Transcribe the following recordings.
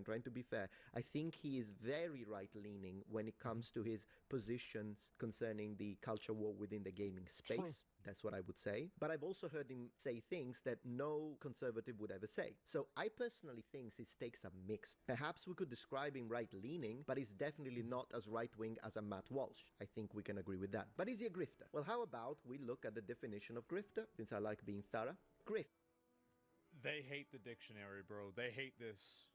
I'm trying to be fair. I think he is very right-leaning when it comes to his positions concerning the culture war within the gaming space. True. That's what I would say. But I've also heard him say things that no conservative would ever say. So I personally think his takes are mixed. Perhaps we could describe him right-leaning, but he's definitely not as right-wing as a Matt Walsh. I think we can agree with that. But is he a grifter? Well, how about we look at the definition of grifter, since I like being thorough. Grift. They hate the dictionary, bro. They hate this.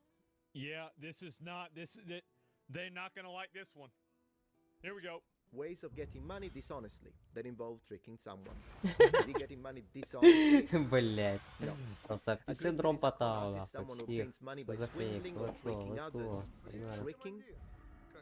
Yeah, this is not... They're not going to like this one. Here we go. Ways of getting money dishonestly that involve tricking someone. Is he getting money dishonestly? Блять. No. Просто синдром Потаула. Someone who Почти. gains money Что by за фейк? swindling or tricking others. Tricking?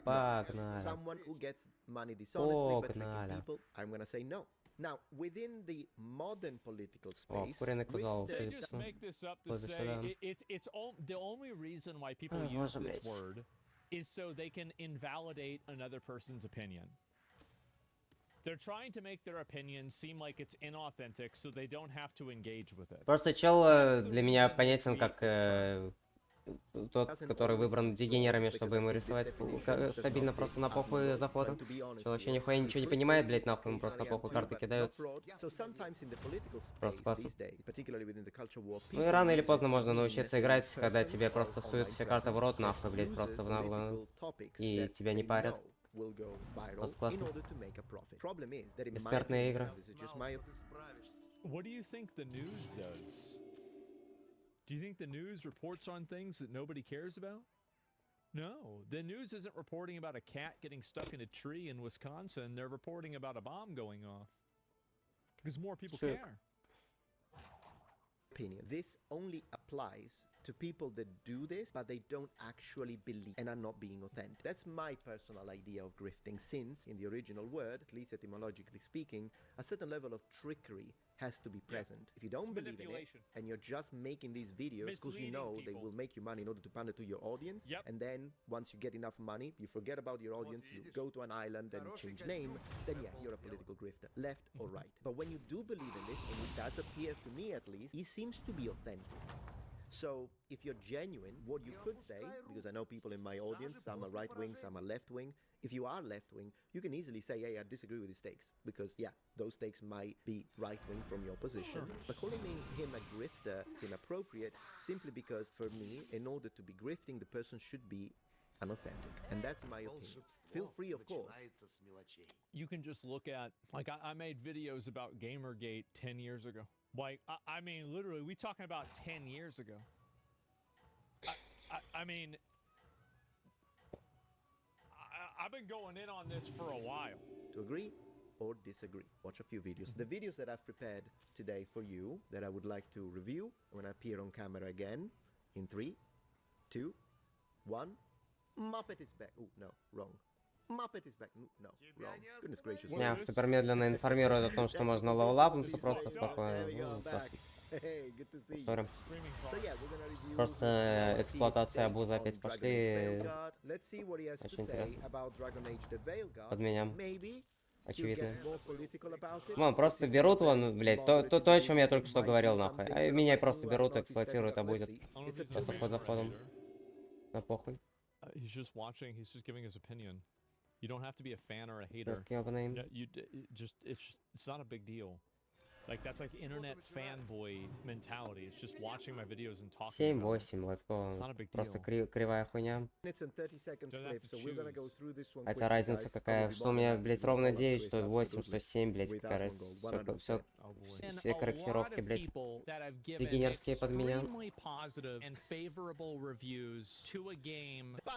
Погнали. Someone who gets money dishonestly by tricking Погнали. people. I'm gonna say no. Now, within the modern political О, space, куриный козел, They судя just по всему. make this up to Пойду say сюда. the only reason why people Ой, use боже, this блядь. word is so they can invalidate another person's opinion. They're trying to make their opinion seem like it's inauthentic so they don't have to engage with it. Просто чел для меня понятен как тот, который выбран дегенерами, чтобы ему рисовать стабильно просто на похуй захода. Чел вообще нихуя ничего не понимает, блять, нахуй ему просто на похуй карты кидаются. Просто классно. Ну и рано или поздно можно научиться играть, когда тебе просто суют все карты в рот, нахуй, блять, просто в наглую. И тебя не парят. Просто классно. Бессмертные игры. What do you think the news does? Do you think the news reports on things that nobody cares about? No, the news isn't reporting about a cat getting stuck in a tree in Wisconsin. They're reporting about a bomb going off. Because more people Sick. care. Opinion. This only applies to people that do this, but they don't actually believe and are not being authentic. That's my personal idea of grifting, since in the original word, at least etymologically speaking, a certain level of trickery has to be present. If you don't believe in it and you're just making these videos because you know they will make you money in order to pander to your audience, and then once you get enough money, you forget about your audience, you go to an island and change name, then yeah, you're a political grifter, left or right. But when you do believe in this, and it does appear to me at least, he seems to be authentic. So if you're genuine, what you could say, because I know people in my audience, some are right-wing, some are left-wing, if you are left-wing, you can easily say, hey, I disagree with his takes, because yeah, those takes might be right-wing from your position. But calling him a grifter is inappropriate, simply because for me, in order to be grifting, the person should be unauthentic. And that's my opinion. Feel free, of course. You can just look at, like, I made videos about Gamergate 10 years ago. Like, I mean, literally, we talking about 10 years ago. I mean, I've been going in on this for a while. To agree or disagree, watch a few videos. The videos that I've prepared today for you, that I would like to review when I appear on camera again, in 3, 2, 1. Muppet is back. Oh, no, wrong. Muppet is back. No, wrong. Goodness gracious. Меня супер медленно информируют о том, что можно левелапнуться просто спокойно. Ну, просто. Сори. Просто эксплуатация, абуза опять пошли. Очень интересно. Под меня. Очевидно. Вон, просто берут, вон, блядь, то, о чем я только что говорил, нахуй. А меня просто берут, эксплуатируют, абузят. Просто ход за ходом. На похуй. He's just watching, he's just giving his opinion. You don't have to be a fan or a hater. Ёбаный. It's not a big deal. Like, that's like internet fanboy mentality. It's just watching my videos and talking about it. 7-8, let's go. It's not a big deal. Просто кривая хуйня. Minutes and 30 seconds clip, so we're gonna go through this one. Хотя разница какая, что у меня, блядь, ровно 9, что 8, что 7, блядь, какая разница. Все корректировки, блядь, дегенерские под меня.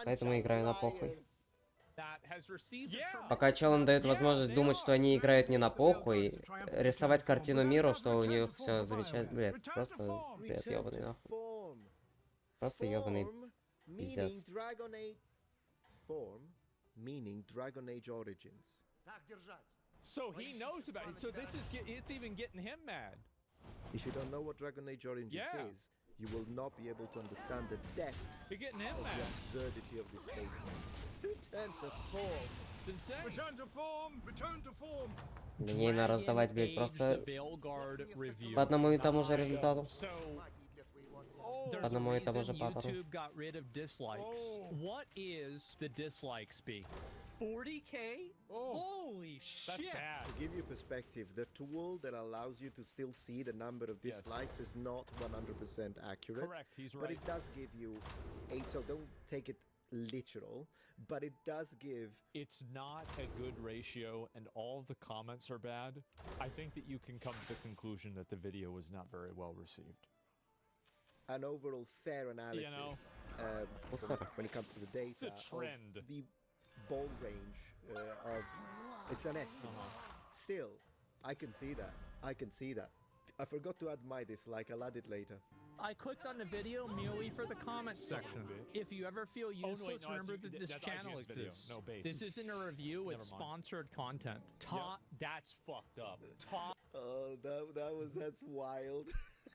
Поэтому играю на похуй. Пока челам дают возможность думать, что они играют не на похуй, рисовать картину миру, что у них все замечательно. Блядь, просто, блядь, ёбаный нахуй. Просто ёбаный пиздец. Meaning Dragon Age origins. So he knows about it. So this is it's even getting him mad. If you don't know what Dragon Age origins is, you will not be able to understand the depth You're getting him of mad. the absurdity of this statement. Return to form. It's insane. Return to form. Return to form. Линейно раздавать, блядь, просто по одному и тому же результату. There's По одному и a тому же reason паттерну. YouTube got rid of dislikes. What is the dislike speak? 40K? Holy shit! That's bad. To give you perspective, the tool that allows you to still see the number of Yes. dislikes is not 100% accurate. Correct, he's But right. it does give you so don't take it literal, but it does give It's not a good ratio and all of the comments are bad. I think that you can come to the conclusion that the video was not very well received. an overall fair analysis Well, sort of. when it comes to the data. It's a trend. Of the ball range of it's an estimate. Still, I can see that. I can see that. I forgot to add my dislike. I'll add it later. I clicked on the video merely for the comment section. If you ever feel useless, remember that this channel exists. No base. This isn't a review, it's Never mind. sponsored content. That's fucked up. Oh, that's wild.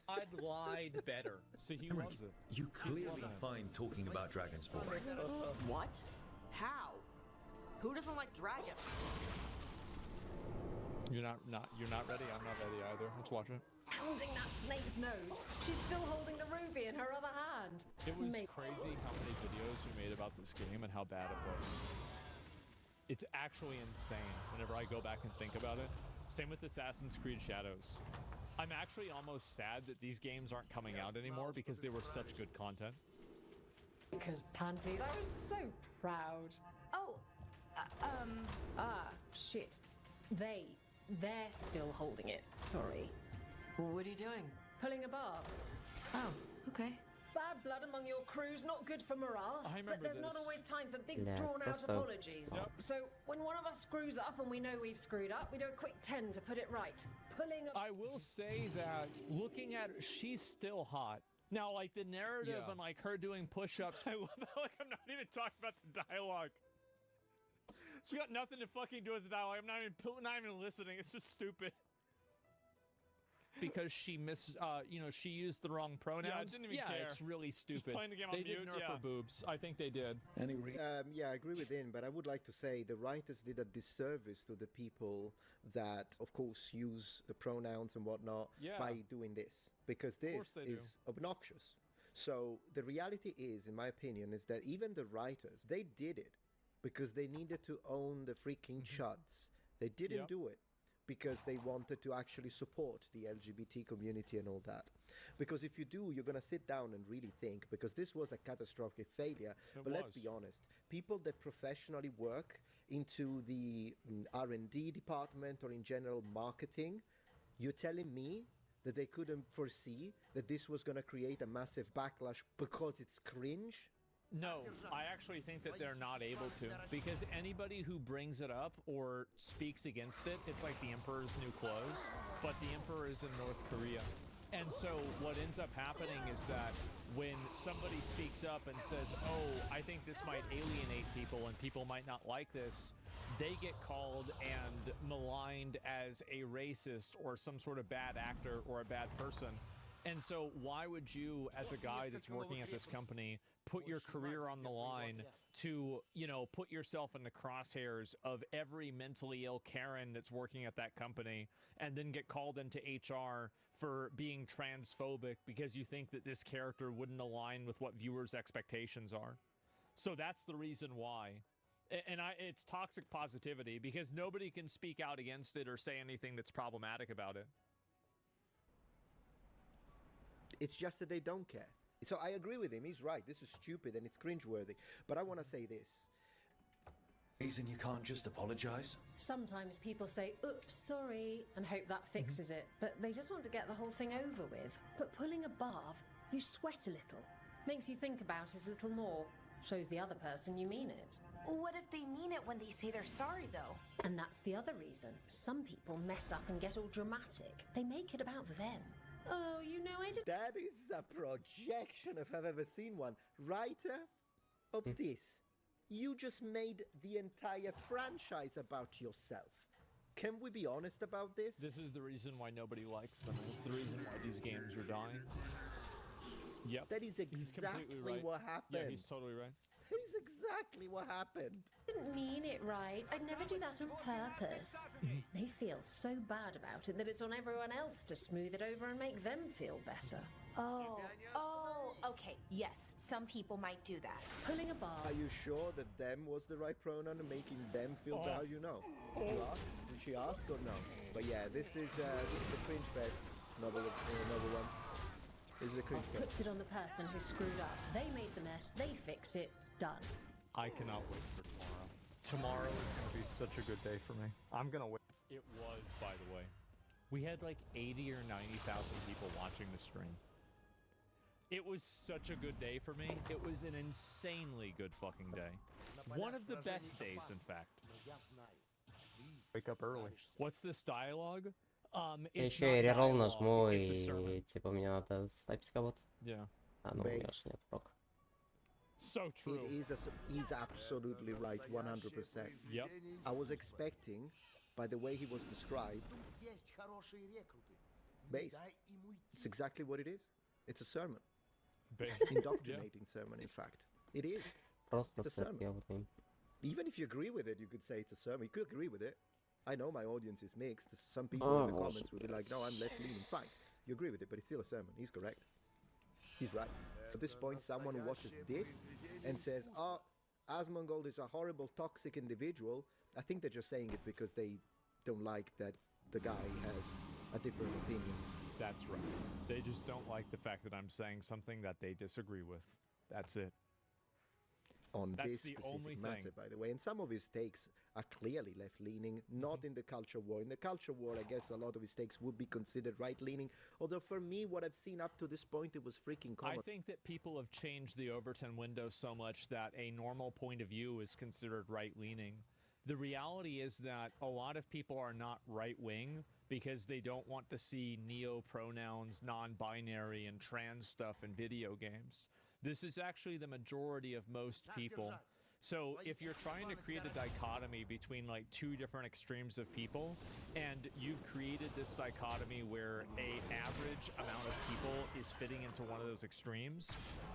I'd lied better. See, he loves it. You clearly find talking about dragons boring. What? How? Who doesn't like dragons? You're not ready. I'm not ready either. Let's watch it. Pounding that snake's nose. She's still holding the ruby in her other hand. It was Mate. crazy how many videos we made about this game and how bad it was. It's actually insane whenever I go back and think about it. Same with Assassin's Creed Shadows. I'm actually almost sad that these games aren't coming out anymore because they were such good content. Because panties. I was so proud. Oh, Ah, shit. They're still holding it. Sorry. what are you doing? Pulling a barb. Oh, okay. Bad blood among your crews, not good for morale. I remember but there's not this. always time for big, Yeah, drawn-out просто- apologies. So when one of us screws up and we know we've screwed up, we do a quick 10 to put it right. Pulling a... I will say that looking at her, she's still hot. Now, like the narrative Yeah. and like her doing push-ups, I love how like I'm not even talking about the dialogue. It's got nothing to fucking do with the dialogue. I'm not even listening. It's just stupid. Because she she used the wrong pronouns. didn't even care. It's really stupid. playing the game on They did mute, nerf yeah. her boobs. I think they did. Yeah, I agree with Ian, but I would like to say the writers did a disservice to the people that, of course, use the pronouns and whatnot Yeah. by doing this, because this course they do. is obnoxious. So the reality is, in my opinion, is that even the writers, they did it because they needed to own the freaking chuds. They didn't Yep. do it because they wanted to actually support the LGBT community and all that. Because if you do, you're going to sit down and really think, because this was a catastrophic failure. It But let's was. be honest, people that professionally work into the R&D department or in general marketing, you're telling me that they couldn't foresee that this was going to create a massive backlash because it's cringe? No, I actually think that they're not able to, because anybody who brings it up or speaks against it, it's like the Emperor's new clothes, but the Emperor is in North Korea. And so what ends up happening is that when somebody speaks up and says, oh, I think this might alienate people and people might not like this, they get called and maligned as a racist or some sort of bad actor or a bad person. And so why would you, as a guy that's working at this company, put your career on the line to, put yourself in the crosshairs of every mentally ill Karen that's working at that company and then get called into HR for being transphobic because you think that this character wouldn't align with what viewers' expectations are? So that's the reason why. And it's toxic positivity because nobody can speak out against it or say anything that's problematic about it. It's just that they don't care. So I agree with him. He's right. This is stupid and it's cringeworthy. But I want to say this. Reason you can't just apologize? Sometimes people say, oops, sorry, and hope that fixes it. But they just want to get the whole thing over with. But pulling a bath, you sweat a little. Makes you think about it a little more. Shows the other person you mean it. What if they mean it when they say they're sorry, though? And that's the other reason. Some people mess up and get all dramatic. They make it about them. Oh, I did. That is a projection if I've ever seen one. Writer of this, you just made the entire franchise about yourself. Can we be honest about this? This is the reason why nobody likes them. It's the reason why these games are dying. Yep. That is He's completely exactly right. what happened. Yeah, he's totally right. That is exactly what happened. Didn't mean it right. I'd never do that on purpose. They feel so bad about it that it's on everyone else to smooth it over and make them feel better. Oh, Okay, yes, some people might do that. Pulling a bar. Are you sure that them was the right pronoun and making them feel bad? You know. You ask? Did she ask or no? But yeah, this is the cringe fest. Another one. This is a cringe fest. Puts it on the person who screwed up. They made the mess. They fix it. Done. I cannot wait for tomorrow. Tomorrow is going to be such a good day for me. I'm going to wait. It was, by the way. We had like 80 or 90,000 people watching the stream. It was such a good day for me. It was an insanely good fucking day. One of the best days, in fact. Wake up early. What's this dialogue? Я It's еще not и реролл dialogue, нажму, it's a sermon. и типа мне надо снайпить кого-то. Yeah. А, ну, у меня ж нет прок. So true. He's absolutely right, 100%. Yep. I was expecting, by the way he was described, based. It's exactly what it is. It's a sermon. Indoctrinating sermon, in fact. It is. Просто It's a sermon. церкви вот им. Even if you agree with it, you could say it's a sermon. You could agree with it. I know my audience is mixed. Some people in the comments will be like, no, I'm left-leaning. Fine. You agree with it, but it's still a sermon. He's correct. He's right. At this point, someone who watches this and says, oh, Asmongold is a horrible, toxic individual, I think they're just saying it because they don't like that the guy has a different opinion. That's right. They just don't like the fact that I'm saying something that they disagree with. That's it. On That's this the specific only matter, thing. by the way. And some of his takes are clearly left-leaning, not in the culture war. In the culture war, I guess a lot of his takes would be considered right-leaning. Although for me, what I've seen up to this point, it was freaking common. I think that people have changed the Overton window so much that a normal point of view is considered right-leaning. The reality is that a lot of people are not right-wing because they don't want to see neo-pronouns, non-binary, and trans stuff in video games. This is actually the majority of most people. So if you're trying to create a dichotomy between like two different extremes of people, and you've created this dichotomy where an average amount of people is fitting into one of those extremes,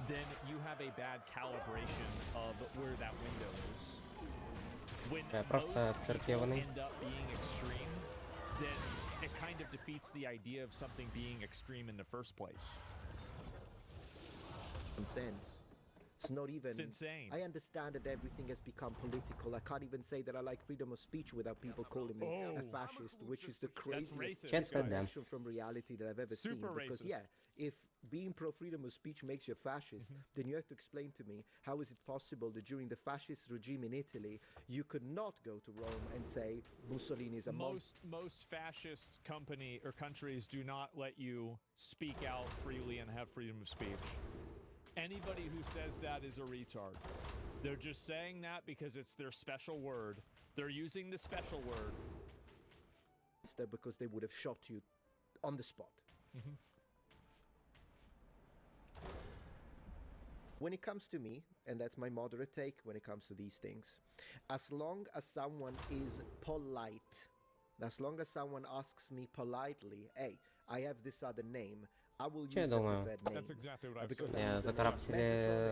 then you have a bad calibration of where that window is. When most people end up being extreme, then it kind of defeats the idea of something being extreme in the first place. Sense. It's not even. It's insane. I understand that everything has become political. I can't even say that I like freedom of speech without people calling me a fascist, which is the craziest disconnection from reality that I've ever seen. Because yeah, if being pro-freedom of speech makes you a fascist, then you have to explain to me how is it possible that during the fascist regime in Italy, you could not go to Rome and say Mussolini is a most fascist company or countries do not let you speak out freely and have freedom of speech. Anybody who says that is a retard. They're just saying that because it's their special word. They're using the special word. Because they would have shot you on the spot. When it comes to me, and that's my moderate take when it comes to these things, as long as someone is polite, as long as someone asks me politely, hey, I have this other name, I will use the preferred name. That's exactly what I've Because said. Не, закарапсили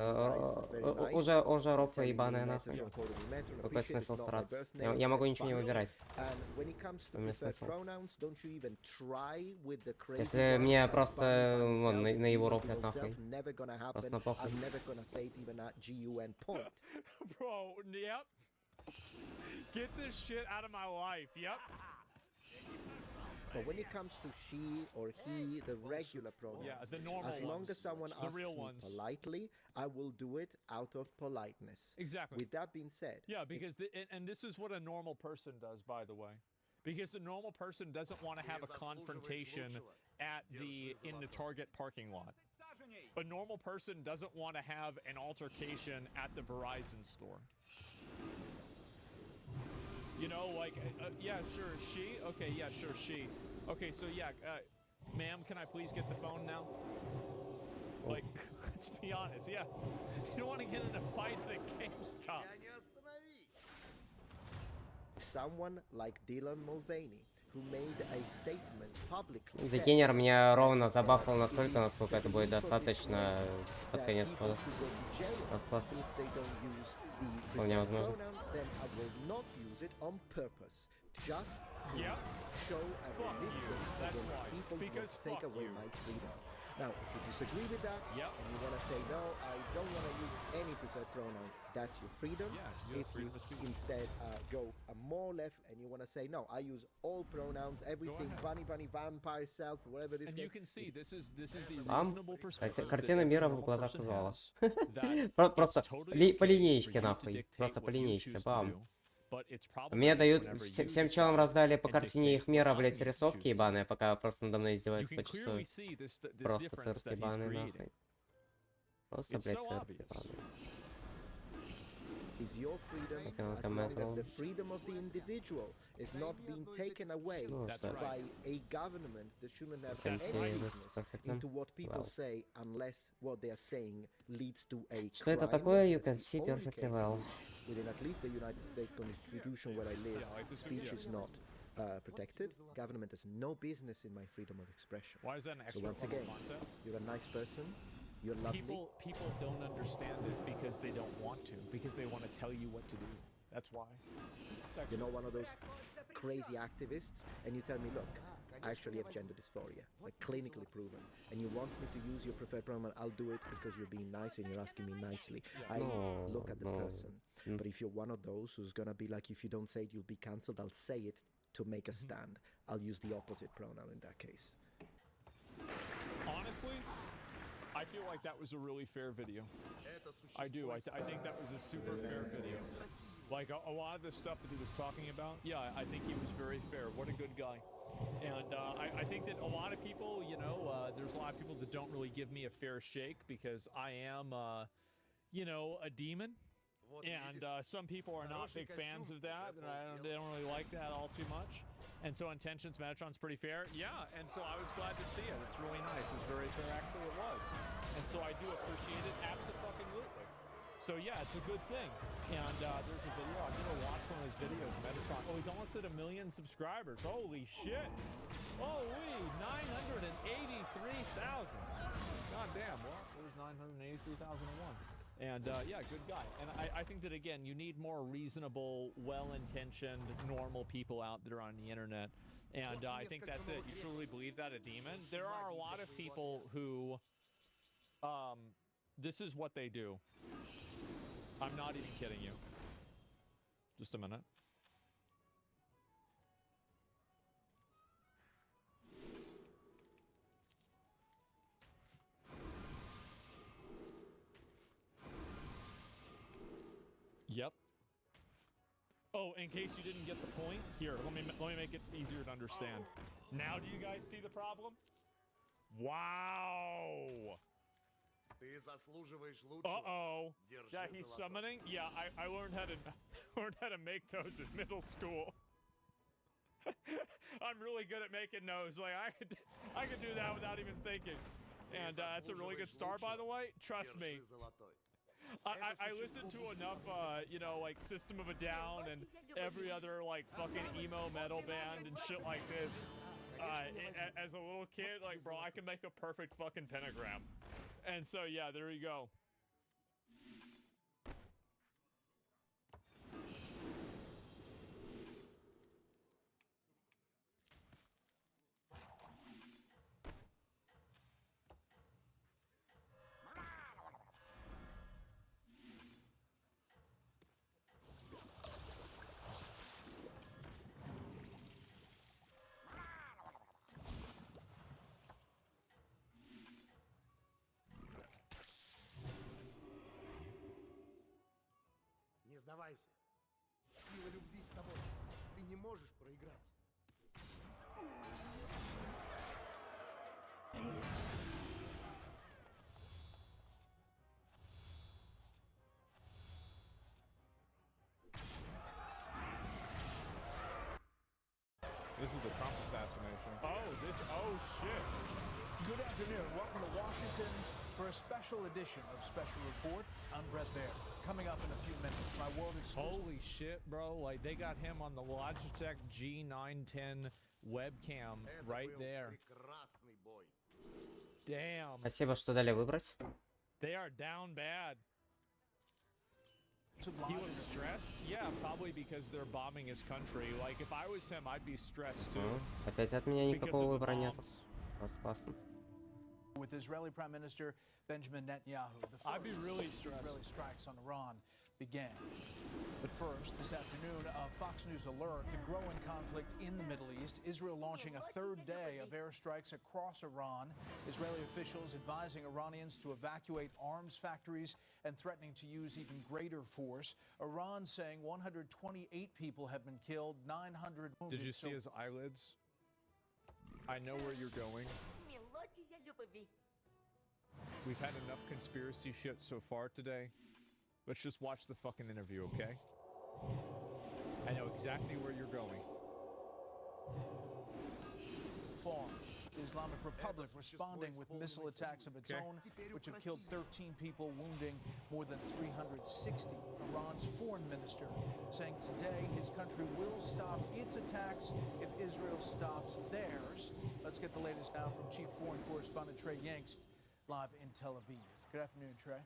уже рофлы ебаные нахуй. Какой смысл стараться? Я могу ничего не выбирать. Если мне просто вон, на его рофлят нахуй. Просто похуй. Bro, yep. Get this shit out of my life, yep. But when it comes to she or he, the regular pronouns, the normal as long ones, as someone asks me politely, I will do it out of politeness. Exactly. With that being said. Yeah, because and this is what a normal person does, by the way. Because a normal person doesn't want to have a confrontation in the Target parking lot. A normal person doesn't want to have an altercation at the Verizon store. You know, like, yeah, sure, she? Okay, yeah, sure, she. Okay, so yeah, ma'am, can I please get the phone now? Like, let's be honest, yeah. You don't want to get in a fight at a GameStop. Someone like Dylan Mulvaney, who made a statement publicly. Дегенер меня ровно забафал настолько, насколько это будет достаточно под конец хода. Просто классно. Вполне возможно. Just to show a resistance against people who take away my freedom. Now, if you disagree with that, Yep. and you want to say, no, I don't want to use any preferred pronoun, that's your freedom. Yeah, you have if freedom you of speech. instead go more left and you want to say, no, I use all pronouns, everything, ahead. bunny, bunny, vampire, self, whatever this And you can see this is the Вам reasonable perspective картина that мира every в normal глазах person визуала. has, that Просто it's totally по okay линейке for you to нахуй. dictate Просто по what you линейке, choose to бам. do, but it's Мне problematic дают, whenever всем you челам decide раздали по and картине dictate их мира, what блядь, others choose рисовки to do. ебаные, пока просто надо мной You издеваются can clearly почувствую. see this Просто difference цирк that he's ебаный creating. нахуй. Просто, It's блядь, so цирк obvious. ебаный. Is your freedom Okay, as long as the freedom of the individual is not being taken away Ну, что, by a government that shouldn't have can any see business this perfectly into what people well. say unless what they are saying leads to a Что это crime. такое? You That's can the see only perfectly case in well. which within at least the United States Constitution where I live, Yeah, like this speech video. is not protected. Government has no business in my freedom of expression. Why is that an So extra once again, concept? you're a nice person. You're lovely. People don't understand it because they don't want to, because they want to tell you what to do. That's why. You're not one of those crazy activists, and you tell me, look, I actually have gender dysphoria, like clinically proven, and you want me to use your preferred pronoun, I'll do it because you're being nice and you're asking me nicely. I No, look at the no. person. But if you're one of those who's gonna be like, if you don't say it, you'll be cancelled, I'll say it to make a stand. I'll use the opposite pronoun in that case. Honestly, I feel like that was a really fair video. I do. I think that was a super fair video. Like a lot of the stuff that he was talking about, yeah, I think he was very fair. What a good guy. And I think that a lot of people, you know, there's a lot of people that don't really give me a fair shake because I am, you know, a demon. And some people are not big fans of that, and they don't really like that all too much. And so Intentions Metatron's pretty fair. Yeah, and so I was glad to see it. It's really nice. It was very fair, actually it was. And so I do appreciate it absolutely. So yeah, it's a good thing. And there's a video, I'm gonna watch one of his videos, Metatron. Oh, he's almost at 1 million subscribers. Holy shit. Holy, 983,000. God damn, well, there's 983,001. And yeah, good guy. And I think that, again, you need more reasonable, well-intentioned, normal people out there on the internet. And I think that's it. You truly believe that, a demon? There are a lot of people who, this is what they do. I'm not even kidding you. Just a minute. Yep. Oh, in case you didn't get the point, here, let me make it easier to understand. Now do you guys see the problem? Wow. Uh-oh. Yeah, he's summoning? Yeah, I learned how to make those in middle school. I'm really good at making those. Like I could do that without even thinking. And that's a really good star, by the way. Trust me. I listened to enough, you know, like System of a Down and every other, like, fucking emo metal band and shit like this. As a little kid, like, bro, I can make a perfect fucking pentagram. And so, yeah, there you go. Не сдавайся. Сила любви с тобой. Ты не можешь проиграть. This is the Trump assassination. Oh shit. Good afternoon. Welcome to Washington for a special edition of Special Report. I'm Brett Baer. Coming up in a few minutes, my world exclusive. Holy shit, bro. Like, they got him on the Logitech G910 webcam right there. Damn. Спасибо, что дали выбрать. They are down bad. He was stressed? Yeah, probably because they're bombing his country. Like, if I was him, I'd be stressed too. Опять от меня Because никакого of the выбора нет. bombs. Просто классно. with Israeli Prime Minister Benjamin Netanyahu. The I'd be first really stressed. Israeli strikes on Iran began. But first, this afternoon, a Fox News alert, the growing conflict in the Middle East, Israel launching a third day of airstrikes across Iran, Israeli officials advising Iranians to evacuate arms factories and threatening to use even greater force. Iran saying 128 people have been killed, 900 wounded. Did you see his eyelids? I know where you're going. We've had enough conspiracy shit so far today. Let's just watch the fucking interview, okay? I know exactly where you're going. Far. The Islamic Republic responding with missile attacks of its own, which have killed 13 people, wounding more than 360. Iran's foreign minister saying today his country will stop its attacks if Israel stops theirs. Let's get the latest now from Chief Foreign Correspondent Trey Yingst, live in Tel Aviv. Good afternoon, Trey.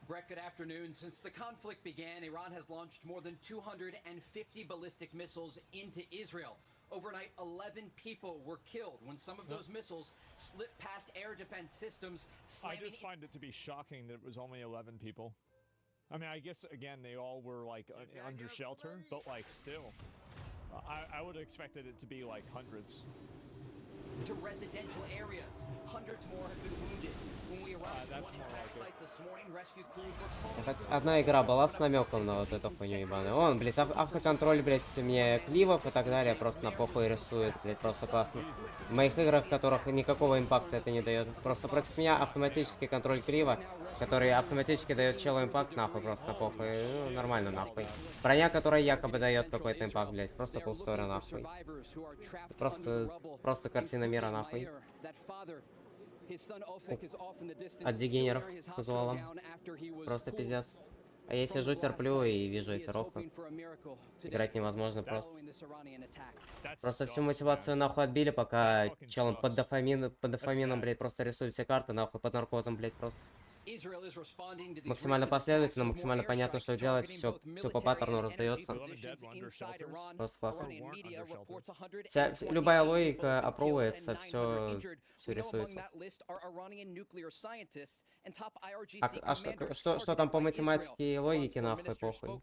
Brett, good afternoon. Since the conflict began, Iran has launched more than 250 ballistic missiles into Israel. Overnight, 11 people were killed when some of those missiles slipped past air defense systems. I just find it to be shocking that it was only 11 people. I mean, I guess, again, they all were, like, under shelter, but, like, still. I would have expected it to be, like, hundreds. To residential areas. Hundreds more have been wounded. When we arrived at one attack site this morning, rescue crews were calling. Хоть одна игра была с намеком на вот эту хуйню ебаную. Вон, блядь, автоконтроль, блядь, мне кливов и так далее просто на похуй рисует, блядь, просто классно. В моих играх, в которых никакого импакта это не дает. Просто против меня автоматический контроль клива, который автоматически дает челу импакт, нахуй, просто на похуй. Ну, нормально, нахуй. Броня, которая якобы дает какой-то импакт, блядь, просто полстора, нахуй. Просто картина мира, нахуй. От дегенеров казуалом. Просто пиздец. А я сижу, терплю и вижу эти рофлы. Играть невозможно просто. Просто всю мотивацию нахуй отбили, пока челом под дофамином, блядь, просто рисует все карты, нахуй, под наркозом, блядь, просто. Максимально последовательно, максимально понятно, что делать, все по паттерну раздается. Просто классно. Любая логика опробуется, все рисуется. А что там по математике и логике, нахуй, похуй?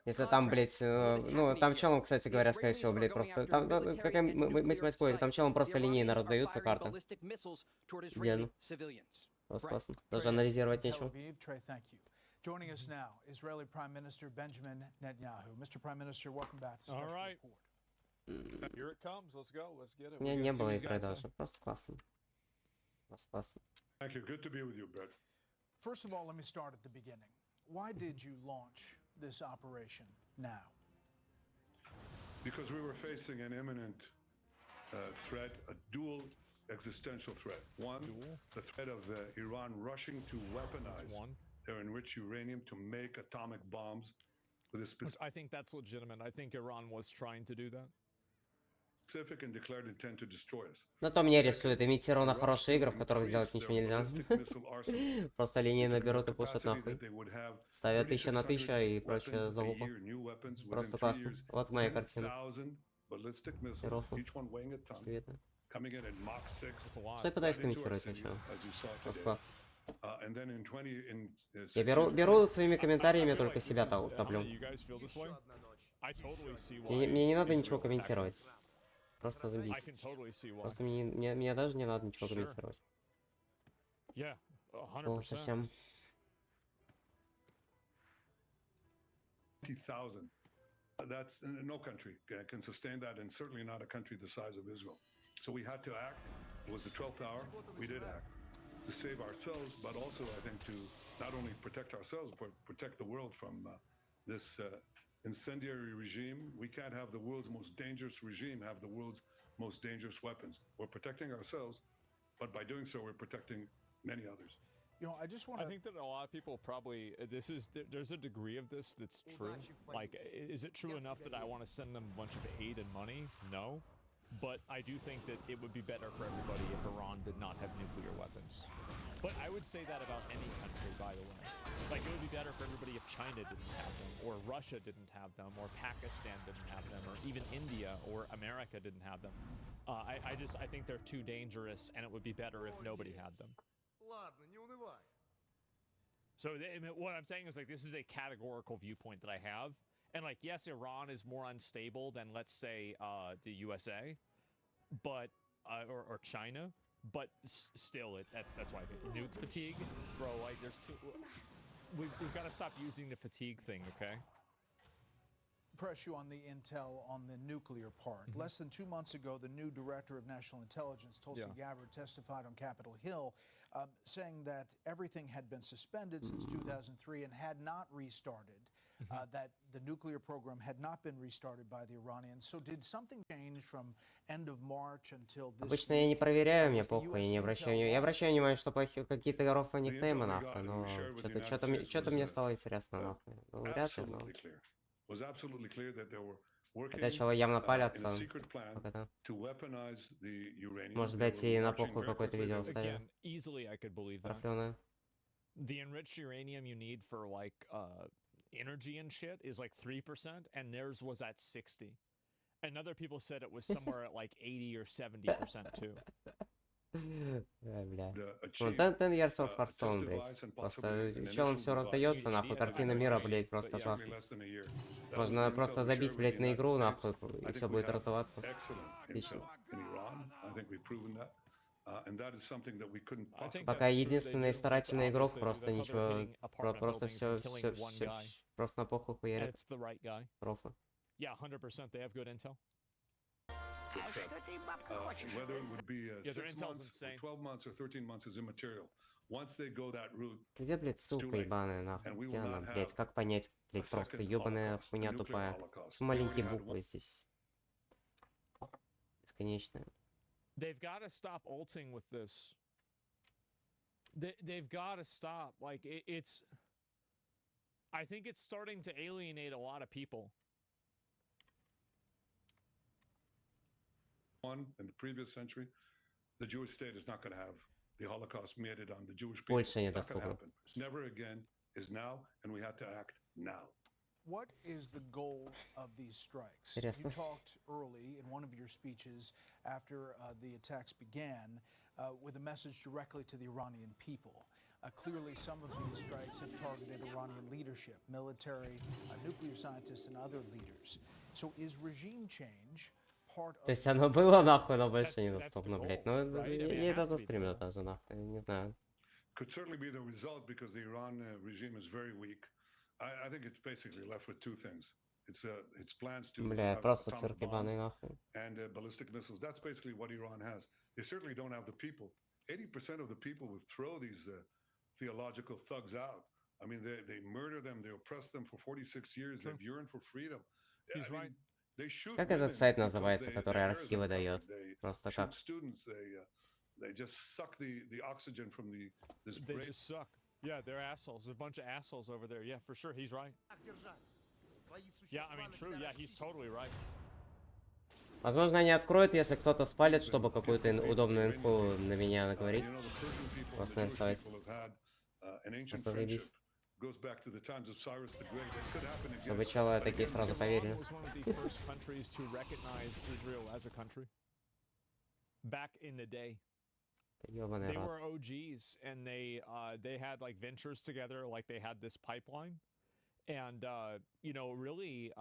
Если там, блядь, ну, там челом, кстати говоря, скорее всего, блядь, просто, там, какая математика логика, там челом просто линейно раздаются карты. Идеально. Просто классно. Даже анализировать нечего. Joining us now, Israeli Prime Minister Benjamin Netanyahu. Mr. Prime Minister, welcome back to Special Report. Here it comes. Let's go. Let's get it. Не было игры даже. Просто классно. Просто классно. Thank you. Good to be with you, Brett. First of all, let me start at the beginning. Why did you launch this operation now? Because we were facing an imminent threat, a dual existential threat. One, the threat of Iran rushing to weaponize their enriched uranium to make atomic bombs with a specific. I think that's legitimate. I think Iran was trying to do that. Specific and declared intent to destroy us. На то мне рисует имитированно хорошие игры, в которых сделать ничего нельзя. Просто линейно берут и пушат нахуй. Ставят 1000 на 1000 и прочее залупу. Просто классно. Вот моя картина. Рофл. Видно. Что я пытаюсь комментировать вообще? Просто классно. Я беру своими комментариями только себя топлю. Мне не надо ничего комментировать. Просто забить. Просто мне даже не надо ничего комментировать. О, совсем. 20,000. That's no country can sustain that, and certainly not a country the size of Israel. So we had to act. It was the 12th hour. We did act to save ourselves, but also I think to not only protect ourselves but protect the world from this incendiary regime. We can't have the world's most dangerous regime have the world's most dangerous weapons. We're protecting ourselves, but by doing so, we're protecting many others. You know, I just want to. I think that a lot of people probably there's a degree of this that's true. Like, is it true enough that I want to send them a bunch of aid and money? No. but I do think that it would be better for everybody if Iran did not have nuclear weapons. But I would say that about any country, by the way. Like, it would be better for everybody if China didn't have them, or Russia didn't have them, or Pakistan didn't have them, or even India or America didn't have them. I think they're too dangerous, and it would be better if nobody had them. Ладно, не унывай. So what I'm saying is, like, this is a categorical viewpoint that I have. And, like, yes, Iran is more unstable than, let's say, the USA, but or China. But still, that's why I think nuke fatigue, bro. Like, there's too. We've got to stop using the fatigue thing, okay? Press you on the intel on the nuclear part. Less than 2 months ago, the new director of national intelligence, Tulsi Gabbard, testified on Capitol Hill, saying that everything had been suspended since 2003 and had not restarted. That the nuclear program had not been restarted by the Iranians. So did something change from end of March until this Обычно я не проверяю, мне похуй, я не обращаю внимания. Я обращаю внимание, что плохие какие-то рофлы никнеймы, нахуй, но что-то мне стало интересно, нахуй. Ну, вряд ли, но... Хотя челы явно палятся. Может, блядь, и на похуй какое-то видео вставил. Профлёное. The enriched uranium you need for, like, energy and shit is like 3%, and theirs was at 60. And other people said it was somewhere at like 80 or 70% too. Бля. Ну, 10 years of Hearthstone, блядь. Просто челом все раздается, нахуй. Картина мира, блядь, просто классно. Можно просто забить, блядь, на игру, нахуй, и все будет раздаваться. Отлично. Пока единственный старательный игрок просто ничего, просто все просто на похуй хуярит. Рофлы. Yeah, 100%. They have good intel. Whether it would be 6 months, 12 months, or 13 months is immaterial. Once they go that route, где, блядь, ссылка ебаная, нахуй? Где она, блядь? Как понять, блядь, просто ебаная хуйня тупая. Маленькие буквы здесь. Бесконечная. They've got to stop ulting with this. They've got to stop. Like, it's... I think it's starting to alienate a lot of people. In the previous century, the Jewish state is not going to have the Holocaust meted on the Jewish people. Больше It's not going to недоступно. happen. Never again is now, and we have to act now. What is the goal of these strikes? Интересно. You talked early in one of your speeches after the attacks began with a message directly to the Iranian people. Clearly, some of these strikes have targeted Iranian leadership, military, nuclear scientists, and other leaders. So is regime change part of... То есть оно было, нахуй, но больше недоступно, блядь. Ну, я это застримлю даже, нахуй, не знаю. Could certainly be the result because the Iran regime is very weak. I think it's basically left with two things. It's plans to Бля, have просто atomic цирк ебаный, bombs нахуй. and ballistic missiles. That's basically what Iran has. They certainly don't have the people. 80% of the people would throw these theological thugs out. I mean, they murder them, they oppress them for 46 years. They've yearned for freedom. He's right. They shoot Как women этот сайт because называется, который their hair архивы isn't дает? covered. Просто They как? shoot students. They just suck the oxygen from this They brain. just suck. Yeah, they're assholes. There's a bunch of assholes over there. Yeah, for sure. He's right. Yeah, I mean, true. Yeah, he's totally right. Возможно, они откроют, если кто-то спалит, чтобы какую-то удобную инфу на меня наговорить. Просто нарисовать. Просто заебись. Чтобы челы такие сразу поверили. Back in the day. Ёбаный They рот. were OGs, and they had like ventures together, like they had this pipeline, and you know, really,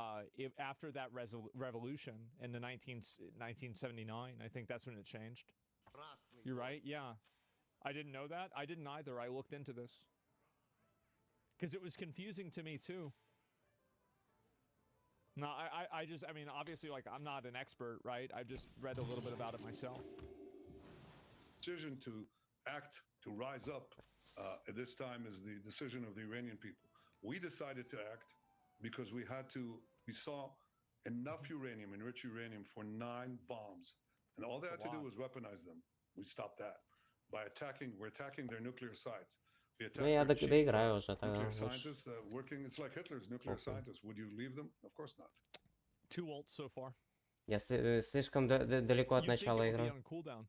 after that revolution in the 1979, I think that's when it changed. You're right, yeah. I didn't know that. I didn't either. I looked into this because it was confusing to me too. No, I mean, obviously, like, I'm not an expert, right? I've just read a little bit about it myself. Decision to act, to rise up at this time is the decision of the Iranian people. We decided to act because we saw enough uranium, enriched uranium, for 9 bombs. And all they had to do was weaponize them. We stopped that. We're attacking their nuclear sites. Ну, я доиграю уже тогда. Scientists working, it's like Hitler's nuclear scientists. Would you leave them? Of course not. 2 ults so far. Я слишком далеко от You think начала it'll be игры, on cooldown?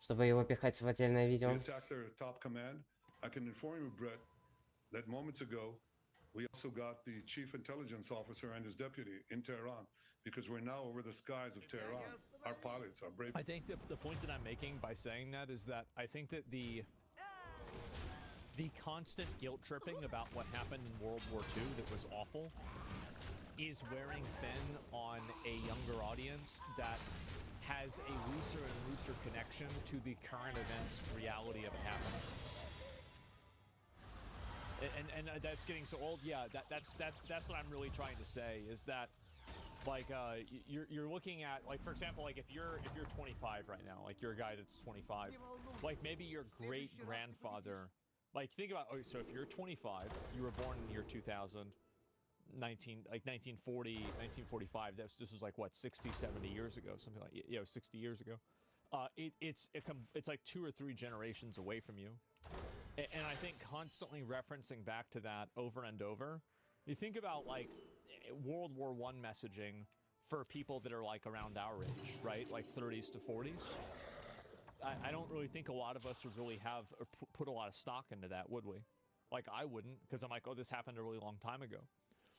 чтобы его пихать в отдельное We видео. attacked their top command. I can inform you, Brett, that moments ago, we also got the chief intelligence officer and his deputy in Tehran because we're now over the skies of Tehran. Our pilots are brave. I think the point that I'm making by saying that is that I think that the constant guilt tripping about what happened in World War II that was awful is wearing thin on a younger audience that has a looser and looser connection to the current events reality of it happening. And that's getting so old. Yeah, that's what I'm really trying to say is that, like, you're looking at, like, for example, like if you're 25 right now, like you're a guy that's 25, like maybe your great grandfather, like think about, okay, so if you're 25, you were born in the year 2000, 1940, 1945. This was like what, 60, 70 years ago, something like, 60 years ago. It's like 2 or 3 generations away from you. And I think constantly referencing back to that over and over, you think about like World War I messaging for people that are like around our age, right? Like 30s to 40s. I don't really think a lot of us would really have or put a lot of stock into that, would we? Like I wouldn't, because I'm like, oh, this happened a really long time ago.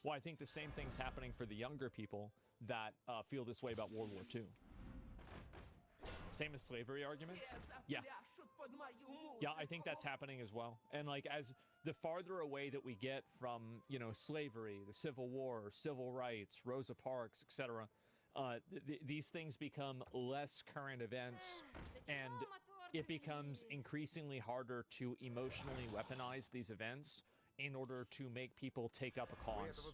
Well, I think the same thing's happening for the younger people that feel this way about World War II. Same as slavery arguments? Yeah. Yeah, I think that's happening as well. And like as the farther away that we get from, you know, slavery, the Civil War, civil rights, Rosa Parks, etc., these things become less current events, and it becomes increasingly harder to emotionally weaponize these events in order to make people take up a cause.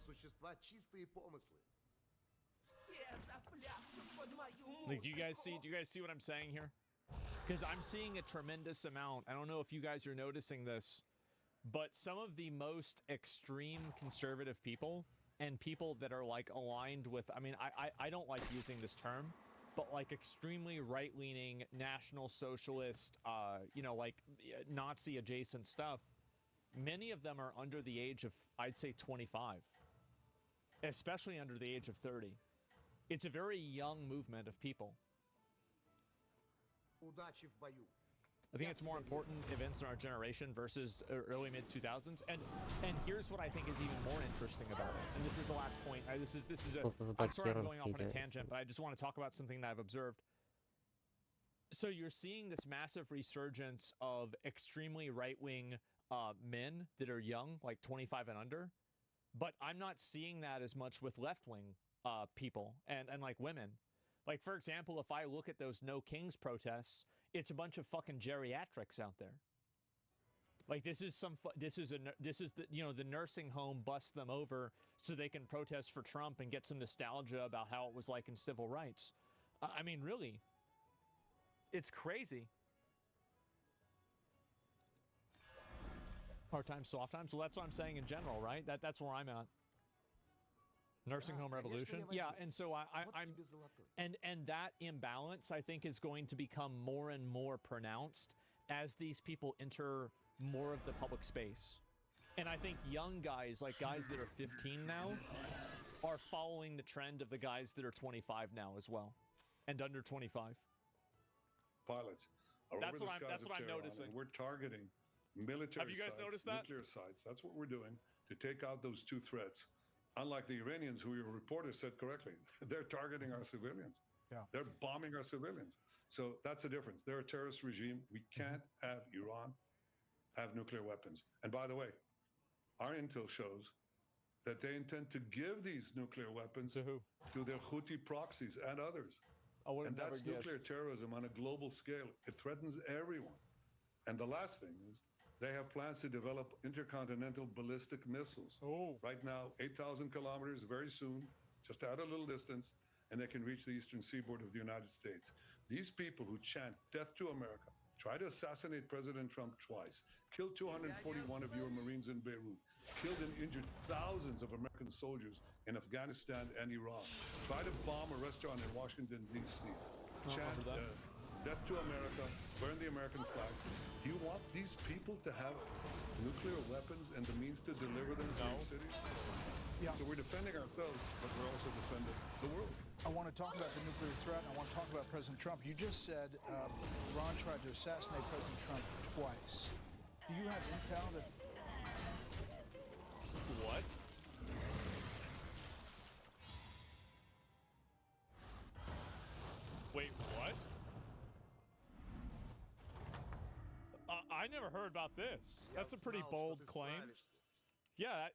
Like, do you guys see what I'm saying here? Because I'm seeing a tremendous amount. I don't know if you guys are noticing this, but some of the most extreme conservative people and people that are like aligned with, I mean, I don't like using this term, but like extremely right-leaning National Socialist, you know, like Nazi adjacent stuff, many of them are under the age of, I'd say 25, especially under the age of 30. It's a very young movement of people. I think it's more important events in our generation versus early mid 2000s, and here's what I think is even more interesting about it. And this is the last point. I'm sorry I'm going off on a tangent, but I just want to talk about something that I've observed. So you're seeing this massive resurgence of extremely right-wing men that are young, like 25 and under, but I'm not seeing that as much with left-wing people and like women. Like, for example, if I look at those No Kings protests, it's a bunch of fucking geriatrics out there. Like, this is the, you know, the nursing home busts them over so they can protest for Trump and get some nostalgia about how it was like in civil rights. I mean, really, it's crazy. Hard times, soft times. Well, that's what I'm saying in general, right? That's where I'm at. Nursing home revolution. Yeah, and so I'm and that imbalance, I think, is going to become more and more pronounced as these people enter more of the public space. And I think young guys, like guys that are 15 now, are following the trend of the guys that are 25 now as well, and under 25. Pilots. That's what I'm noticing. We're targeting military Have you guys sites, noticed that? nuclear sites. That's what we're doing to take out those 2 threats. Unlike the Iranians, who your reporter said correctly, they're targeting our civilians. Yeah. They're bombing our civilians. So that's the difference. They're a terrorist regime. We can't have Iran have nuclear weapons. And by the way, our intel shows that they intend to give these nuclear weapons to who? To their Houthi proxies and others. And that's nuclear terrorism on a global scale. It threatens everyone. And the last thing is, they have plans to develop intercontinental ballistic missiles. Right now, 8,000 kilometers, very soon, just out a little distance, and they can reach the eastern seaboard of the United States. These people who chant death to America, try to assassinate President Trump twice, killed 241 of your Marines in Beirut, killed and injured thousands of American soldiers in Afghanistan and Iraq, try to bomb a restaurant in Washington, D.C., chant death to America, burn the American flag. Do you want these people to have nuclear weapons and the means to deliver them to your cities? Yeah. So we're defending ourselves, but we're also defending the world. I want to talk about the nuclear threat, and I want to talk about President Trump. You just said Iran tried to assassinate President Trump twice. Do you have intel that... What? Wait, what? I never heard about this. That's a pretty bold claim. Yeah,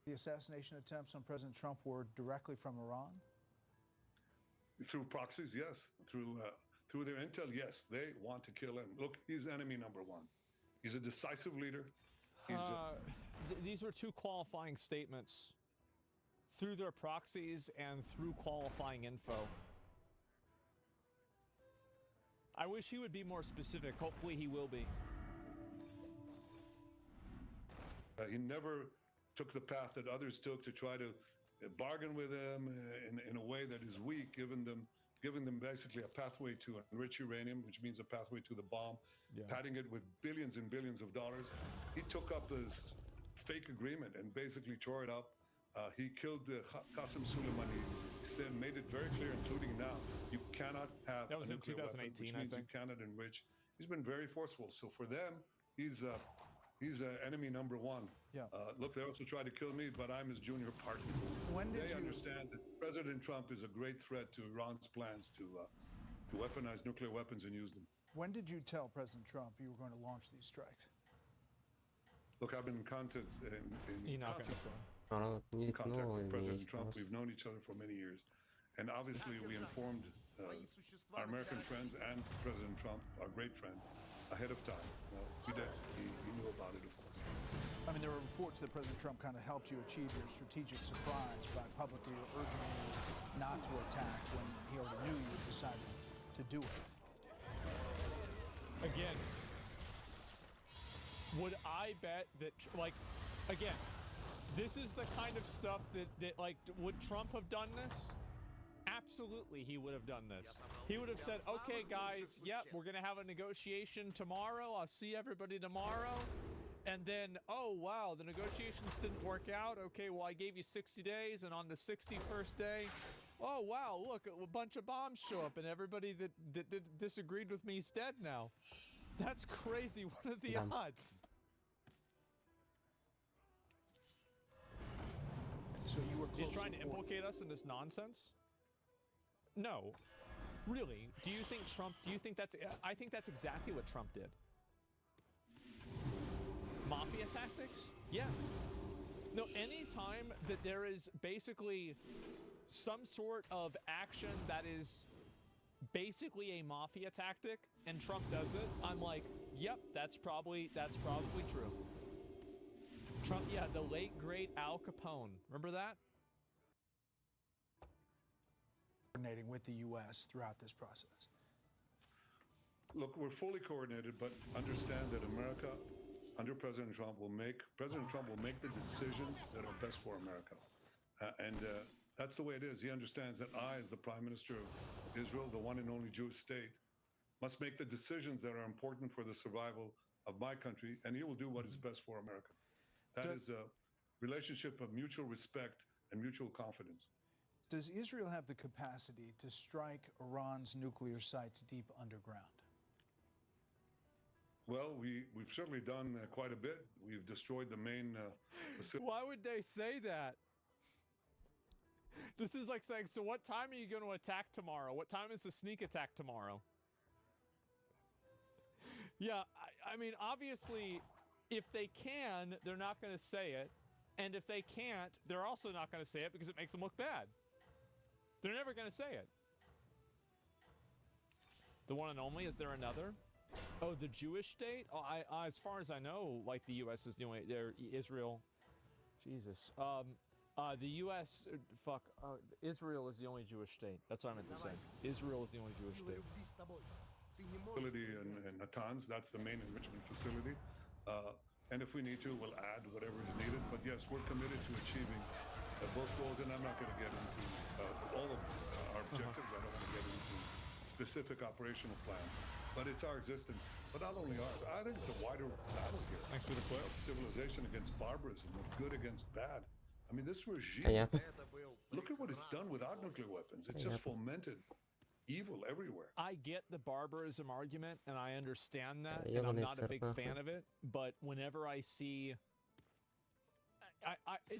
The assassination attempts on President Trump were directly from Iran? Through proxies, yes. Through their intel, yes. They want to kill him. Look, he's enemy number one. He's a decisive leader. These were two qualifying statements. Through their proxies and through qualifying info. I wish he would be more specific. Hopefully he will be. He never took the path that others took to try to bargain with them in a way that is weak, giving them basically a pathway to enrich uranium, which means a pathway to the bomb, padding it with billions and billions of dollars. He took up this fake agreement and basically tore it up. He killed Qasem Soleimani. He made it very clear, including now, you cannot have that was a in nuclear 2018, weapon, which I means think. you cannot enrich. He's been very forceful. So for them, he's enemy number one. Yeah. Look, they also try to kill me, but I'm his junior partner. When did they you understand that President Trump is a great threat to Iran's plans to weaponize nuclear weapons and use them. When did you tell President Trump you were going to launch these strikes? Look, I've been in constant contact with President Trump. We've known each other for many years. And obviously, we informed our American friends and President Trump, our great friend, ahead of time. He did. He knew about it, of course. I mean, there were reports that President Trump kind of helped you achieve your strategic surprise by publicly urging you not to attack when he already knew you had decided to do it. Again, would I bet that, like, again, this is the kind of stuff that like, would Trump have done this? Absolutely, he would have done this. He would have said, okay, guys, yep, we're going to have a negotiation tomorrow. I'll see everybody tomorrow. And then, oh, wow, the negotiations didn't work out. Okay, well, I gave you 60 days, and on the 61st day, oh, wow, look, a bunch of bombs show up, and everybody that disagreed with me is dead now. That's crazy. What are the odds? So you were close. He's trying to implicate us in this nonsense? No. Really? Do you think that's... I think that's exactly what Trump did. Mafia tactics? Yeah. No, anytime that there is basically some sort of action that is basically a mafia tactic and Trump does it, I'm like, yep, that's probably true. Trump, yeah, the late great Al Capone. Remember that? Coordinating with the U.S. throughout this process. Look, we're fully coordinated, but understand that America, under President Trump, will make the decisions that are best for America. That's the way it is. He understands that I, as the Prime Minister of Israel, the one and only Jewish state, must make the decisions that are important for the survival of my country, and he will do what is best for America. That is a relationship of mutual respect and mutual confidence. Does Israel have the capacity to strike Iran's nuclear sites deep underground? Well, we've certainly done quite a bit. We've destroyed the main facility. Why would they say that? This is like saying, so what time are you going to attack tomorrow? What time is the sneak attack tomorrow? Yeah, I mean, obviously, if they can, they're not going to say it. And if they can't, they're also not going to say it because it makes them look bad. They're never going to say it. The one and only, is there another? Oh, the Jewish state? Oh, as far as I know, like the U.S. is the only, Israel, Jesus. The U.S., Israel is the only Jewish state. That's what I meant to say. Israel is the only Jewish state. Facility in Natanz, that's the main enrichment facility. And if we need to, we'll add whatever is needed. But yes, we're committed to achieving both goals, and I'm not going to get into all of our objectives. I don't want to get into specific operational plans. But it's our existence. But not only ours, I think it's a wider battle here. Thanks for the clip. Civilization against barbarism, of good against bad. I mean, this regime, Понятно. look at what it's done without nuclear weapons. It's just fomented evil everywhere. I get the barbarism argument, and I understand that, and I'm Ёбаный not a цирк, big нахуй. fan of it. But whenever I see,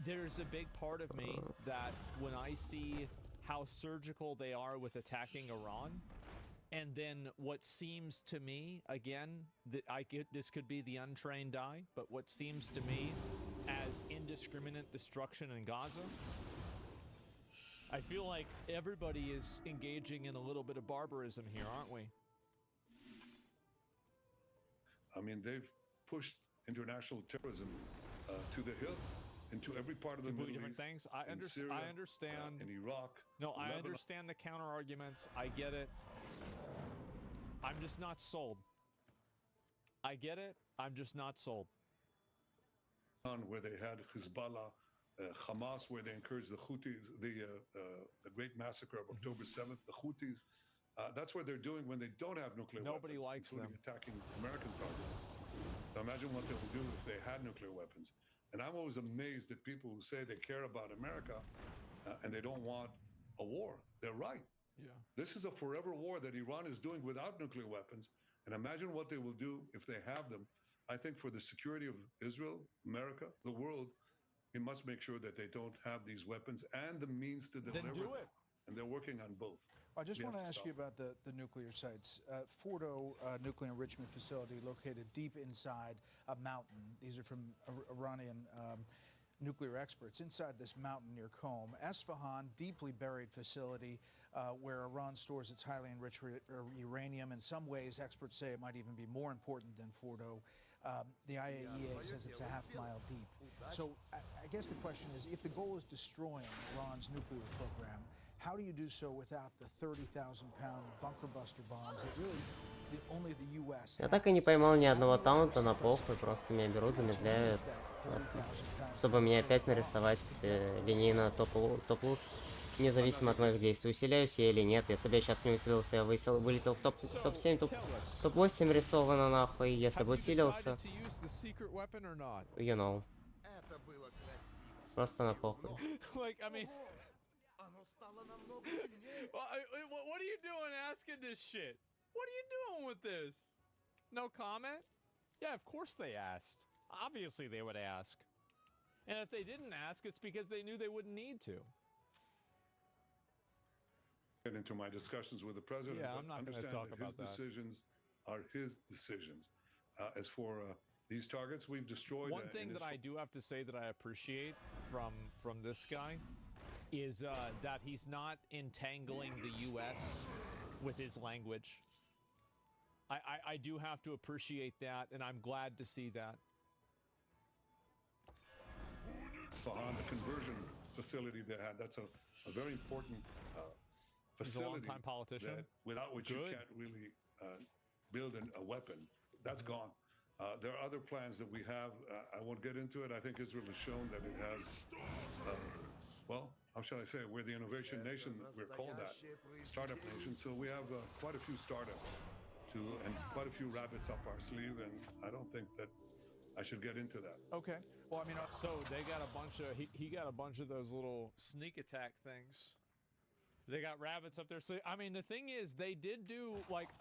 there's a big part of me that when I see how surgical they are with attacking Iran, and then what seems to me, again, that this could be the untrained eye, but what seems to me as indiscriminate destruction in Gaza, I feel like everybody is engaging in a little bit of barbarism here, aren't we? I mean, they've pushed international terrorism to the hilt into every part of the Middle Different East. things. In Syria, I understand. in Iraq. No, I Lebanon. understand the counter arguments. I get it. I'm just not sold. I get it. I'm just not sold. Where they had Hezbollah, Hamas, where they encouraged the Houthis, the great massacre of October 7th, the Houthis. That's what they're doing when they don't have nuclear Nobody weapons, likes including them. attacking American targets. So imagine what they will do if they had nuclear weapons. And I'm always amazed at people who say they care about America and they don't want a war. They're right. Yeah. This is a forever war that Iran is doing without nuclear weapons. And imagine what they will do if they have them. I think for the security of Israel, America, the world, we must make sure that they don't have these weapons and the means to deliver Then do them. it. And they're working on both. I just We want to have ask stop you it. about the nuclear sites. Fordo nuclear enrichment facility located deep inside a mountain. These are from Iranian nuclear experts. Inside this mountain near Qom, Esfahan, deeply buried facility where Iran stores its highly enriched uranium. In some ways, experts say it might even be more important than Fordo. The IAEA says it's a half-mile deep. So I guess the question is, if the goal is destroying Iran's nuclear program, how do you do so without the 30,000-pound bunker buster bombs that really only the U.S. Я так и не поймал ни одного таунта на похуй, просто меня берут, замедляют, просто, чтобы мне опять нарисовать линейно топ-луз, независимо от моих действий. Усиляюсь я или нет, если бы я сейчас не усилился, я вылетел в топ-7, топ-8 рисовано нахуй, если бы усилился, you know, просто на похуй. Like, I mean, what are you doing asking this shit? What are you doing with this? No comment? Yeah, of course they asked. Obviously they would ask. And if they didn't ask, it's because they knew they wouldn't need to. Get into my discussions with the president. Yeah, but I'm not going to understand talk that about his that. decisions are his decisions. As for these targets, we've destroyed. One thing that I do have to say that I appreciate from this guy is that he's not entangling the U.S. with his language. I do have to appreciate that, and I'm glad to see that. On the conversion facility they had, that's a very important facility. He's a long-time politician. That, without which you can't really build a weapon. That's gone. There are other plans that we have. I won't get into it. I think Israel has shown that it has, well, how shall I say it? We're the innovation nation. We're called that. Startup nation. So we have quite a few startups and quite a few rabbits up our sleeve. And I don't think that I should get into that. Okay. Well, I mean, so they got a bunch of he got a bunch of those little sneak attack things. They got rabbits up there. So I mean, the thing is, they did do like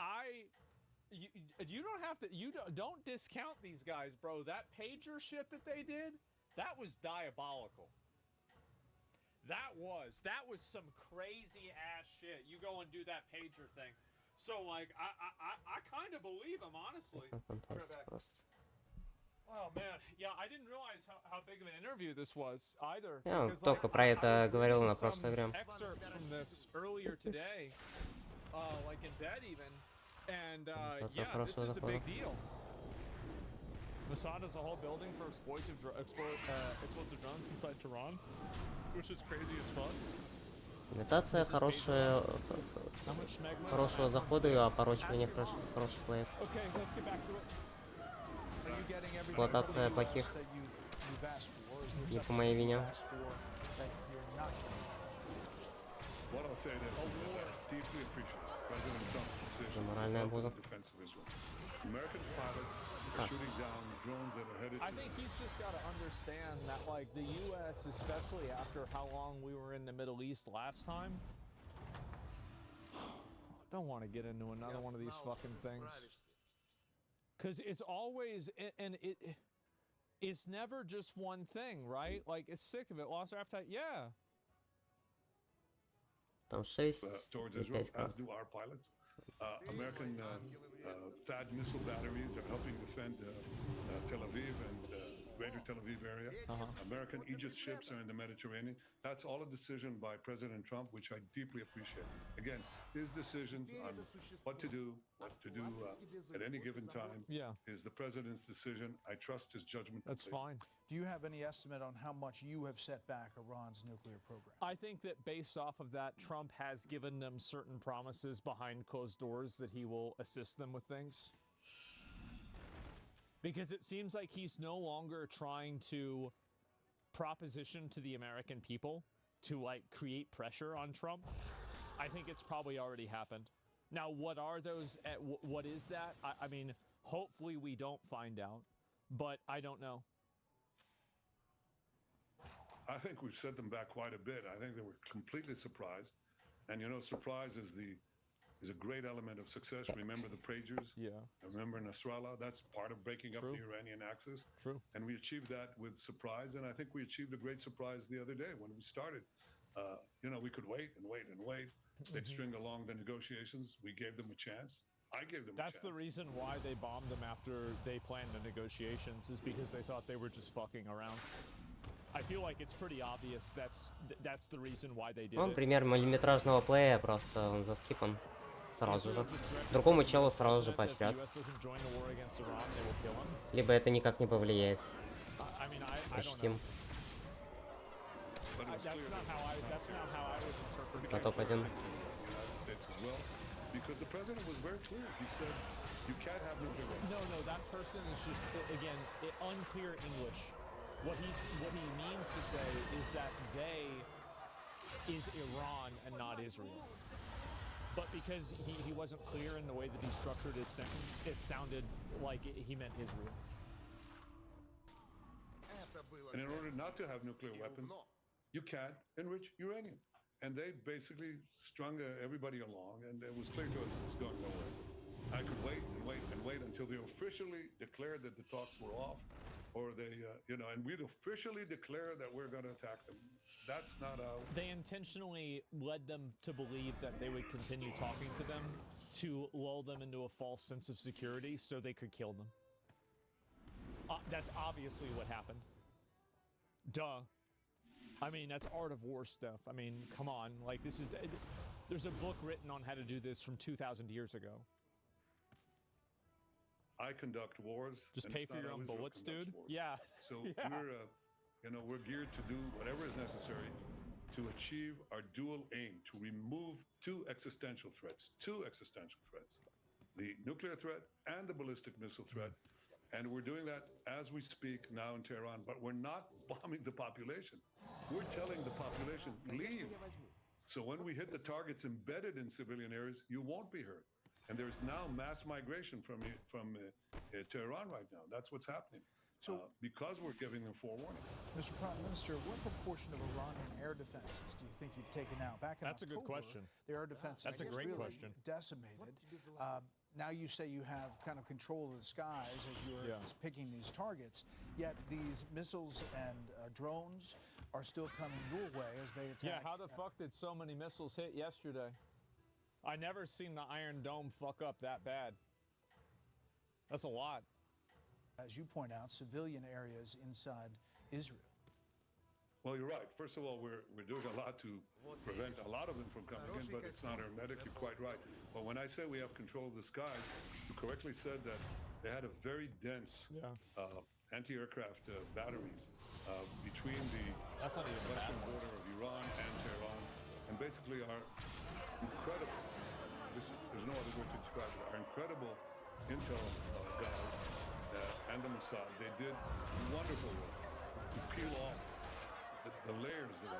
you don't have to don't discount these guys, bro. That pager shit that they did, that was diabolical. That was some crazy ass shit. You go and do that pager thing. So like I kind of believe him, honestly. Oh man, yeah, I didn't realize how big of an interview this was either. Я только про это говорил на прошлой игре. Excerpts from this earlier today, like in bed even, and yeah, this is a big deal. Mossad has a whole building for explosive drones inside Tehran, which is crazy as fuck. Имитация хорошего захода и опорочивание хороших плеев. Эксплуатация плохих не по моей вине. Моральная буза. shooting down drones that are headed. I think he's just got to understand that, like, the U.S., especially after how long we were in the Middle East last time, don't want to get into another one of these fucking things. Because it's always, and it's never just one thing, right? Like, it's sick of it. Lost our appetite? Yeah. Там 6 towards и Israel, 5 as do our pilots. American THAAD missile batteries are helping defend Tel Aviv and greater Tel Aviv area. American Aegis ships are in the Mediterranean. That's all a decision by President Trump, which I deeply appreciate. Again, his decisions on what to do at any given time is the president's decision. I trust his judgment. That's fine. Do you have any estimate on how much you have set back Iran's nuclear program? I think that based off of that, Trump has given them certain promises behind closed doors that he will assist them with things. Because it seems like he's no longer trying to proposition to the American people to, like, create pressure on Trump. I think it's probably already happened. Now, what are those? What is that? I mean, hopefully we don't find out, but I don't know. I think we've set them back quite a bit. I think they were completely surprised. And, you know, surprise is a great element of success. Remember the Praegers? Yeah. Remember Nasrallah? That's part of breaking up the Iranian axis. True. And we achieved that with surprise. And I think we achieved a great surprise the other day when we started. You know, we could wait and wait and wait. They'd string along the negotiations. We gave them a chance. I gave them a chance. That's the reason why they bombed them after they planned the negotiations, is because they thought they were just fucking around. I feel like it's pretty obvious that's the reason why they did Он it. пример малиметражного плея, просто он заскипан сразу же. Другому челу сразу же поощрят. Либо это никак не повлияет. Почтим. На топ-1. Because the president was very clear. He said, you can't have nuclear weapons. No, that person is just, again, unclear English. What he means to say is that they is Iran and not Israel. But because he wasn't clear in the way that he structured his sentence, it sounded like he meant Israel. And in order not to have nuclear weapons, you can't enrich uranium. And they basically strung everybody along, and it was clear to us it was going nowhere. I could wait and wait and wait until they officially declared that the talks were off, or they, you know, and we'd officially declare that we're going to attack them. That's not how... They intentionally led them to believe that they would continue talking to them to lull them into a false sense of security so they could kill them. That's obviously what happened. Duh. I mean, that's art of war stuff. I mean, come on. Like, this is... There's a book written on how to do this from 2,000 years ago. I conduct wars. Just pay for your own bullets, dude. Wars. Yeah. So we're, you know, we're geared to do whatever is necessary to achieve our dual aim, to remove two existential threats. The nuclear threat and the ballistic missile threat. And we're doing that as we speak now in Tehran, but we're not bombing the population. We're telling the population, leave. So when we hit the targets embedded in civilian areas, you won't be hurt. And there's now mass migration from Tehran right now. That's what's happening. So, because we're giving them forewarning. Mr. Prime Minister, what proportion of Iranian air defenses do you think you've taken out? Back in That's October, a good question. The air defense That's a great question. Decimated. Now you say you have kind of control of the skies as you're picking these targets, yet these missiles and drones are still coming your way as they attack. Yeah, how the fuck did so many missiles hit yesterday? I never seen the Iron Dome fuck up that bad. That's a lot. As you point out, civilian areas inside Israel. Well, you're right. First of all, we're doing a lot to prevent a lot of them from coming in, but it's not hermetic. You're quite right. But when I say we have control of the skies, you correctly said that they had a very dense anti-aircraft batteries between the western border of Iran and Tehran, and basically our incredible, there's no other word to describe it, our incredible intel guys and the Mossad, they did wonderful work to peel off the layers of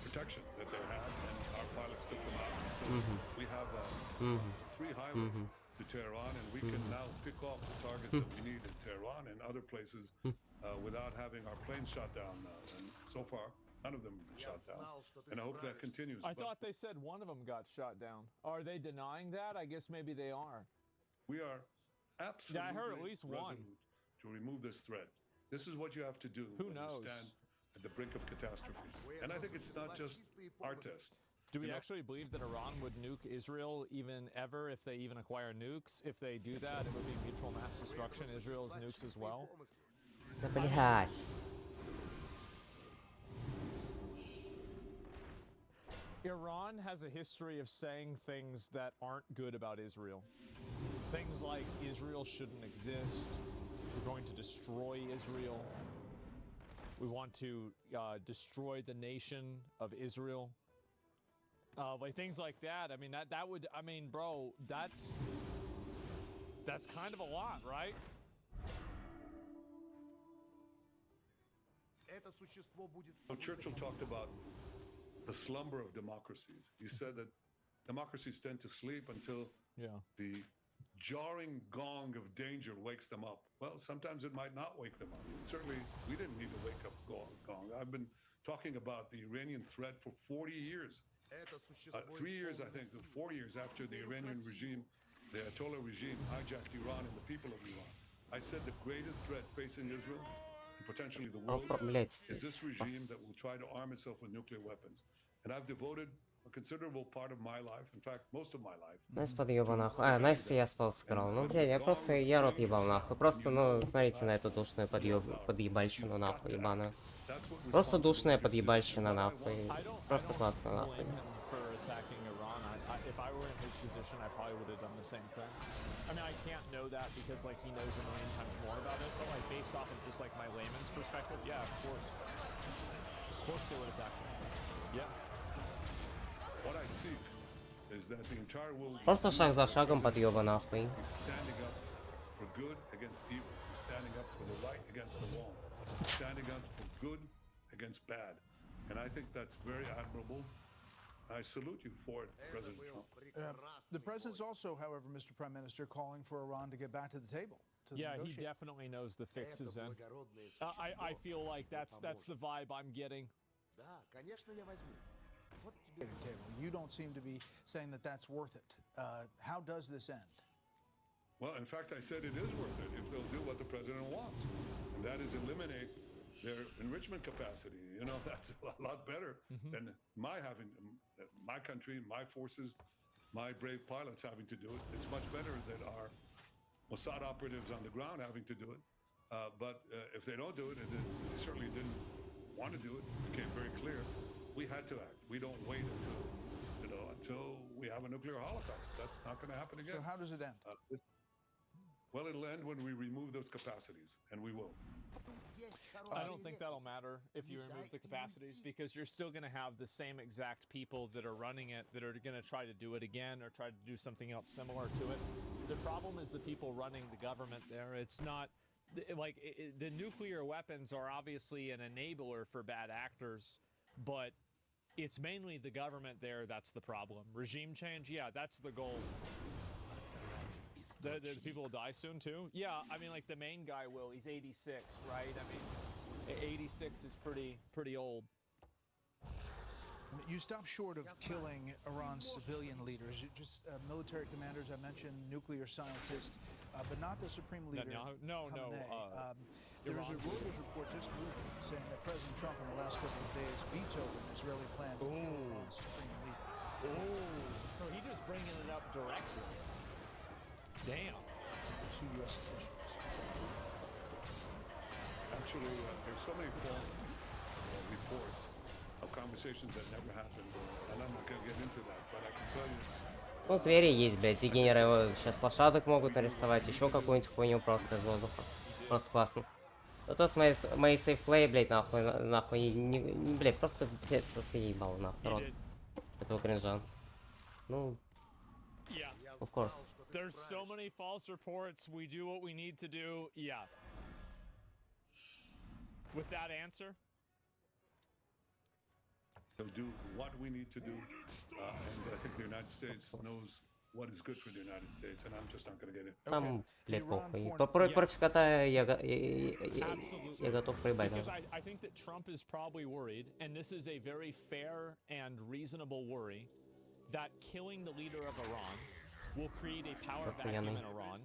protection that they had, and our pilots took them out. So we have 3 highways to Tehran, and we can now pick off the targets that we need in Tehran and other places without having our planes shot down. And so far, none of them have been shot down. And I hope that continues. I thought they said one of them got shot down. Are they denying that? I guess maybe they are. We are absolutely I heard at least one. to remove this threat. This is what you have to do when you stand at the brink of catastrophe. And I think it's not just our test. Do we actually believe that Iran would nuke Israel even ever if they even acquire nukes? If they do that, it would be mutual mass destruction. Israel's nukes as well. Да блять. Iran has a history of saying things that aren't good about Israel. Things like Israel shouldn't exist. We're going to destroy Israel. We want to destroy the nation of Israel. Like things like that. I mean, that would, I mean, bro, that's kind of a lot, right? So Churchill talked about the slumber of democracies. He said that democracies tend to sleep until the jarring gong of danger wakes them up. Well, sometimes it might not wake them up. Certainly, we didn't need a wake-up gong. I've been talking about the Iranian threat for 40 years. 3 years, I think, 4 years after the Iranian regime, the Ayatollah regime, hijacked Iran and the people of Iran. I said the greatest threat facing Israel, and potentially the world, is this regime that will try to arm itself with nuclear weapons. And I've devoted a considerable part of my life, in fact, most of my life. Найс подъеба нахуй. А, Найс я спал сыграл. Ну, блядь, я рот ебал нахуй. Просто, ну, смотрите на эту душную подъебальщину нахуй, ебаную. Просто душная подъебальщина нахуй. Просто классно нахуй. If I were in his position, I probably would have done the same thing. I mean, I can't know that because, like, he knows a million times more about it, but, like, based off of just, like, my layman's perspective, yeah, of course. Of course they would attack me. Yeah. What I see is that the entire world Просто шаг за шагом подъеба нахуй. is standing up for good against evil, is standing up for the right against the wrong, standing up for good against bad. And I think that's very admirable. I salute you for it, President Trump. The president's also, however, Mr. Prime Minister, calling for Iran to get back to the table. Yeah, he definitely knows the fixes in. I feel like that's the vibe I'm getting. You don't seem to be saying that that's worth it. How does this end? Well, in fact, I said it is worth it if they'll do what the president wants, and that is eliminate their enrichment capacity. You know, that's a lot better than my country, my forces, my brave pilots having to do it. It's much better that our Mossad operatives on the ground having to do it. But if they don't do it, and they certainly didn't want to do it, it became very clear, we had to act. We don't wait until we have a nuclear holocaust. That's not going to happen again. So how does it end? Well, it'll end when we remove those capacities, and we will. I don't think that'll matter if you remove the capacities because you're still going to have the same exact people that are running it that are going to try to do it again or try to do something else similar to it. The problem is the people running the government there. It's not like the nuclear weapons are obviously an enabler for bad actors, but it's mainly the government there that's the problem. Regime change, yeah, that's the goal. The people will die soon too? Yeah, I mean, like the main guy will. He's 86, right? I mean, 86 is pretty old. You stop short of killing Iran's civilian leaders, just military commanders. I mentioned nuclear scientists, but not the supreme leader. No. There is a Reuters report just moving saying that President Trump in the last couple of days vetoed an Israeli plan to kill Iran's supreme leader. So he just bringing it up directly. Damn. Two U.S. officials. Actually, there's so many false reports of conversations that never happened, and I'm not going to get into that, but I can tell you. Ну, звери есть, блядь, дегенеры. Сейчас лошадок могут нарисовать, еще какую-нибудь хуйню просто из воздуха. Просто классно. Зато с моей сейфплей, блядь, нахуй, блядь, просто ебал, нахуй, рот этого кринжа. Ну, of course. There's so many false reports. We do what we need to do. Yeah. With that answer? They'll do what we need to do, and I think the United States knows what is good for the United States, and I'm just not going to get it. Там, блядь, похуй. Против кота я готов проебать. Because I think that Trump is probably worried, and this is a very fair and reasonable worry, that killing the leader of Iran will create a power vacuum in Iran,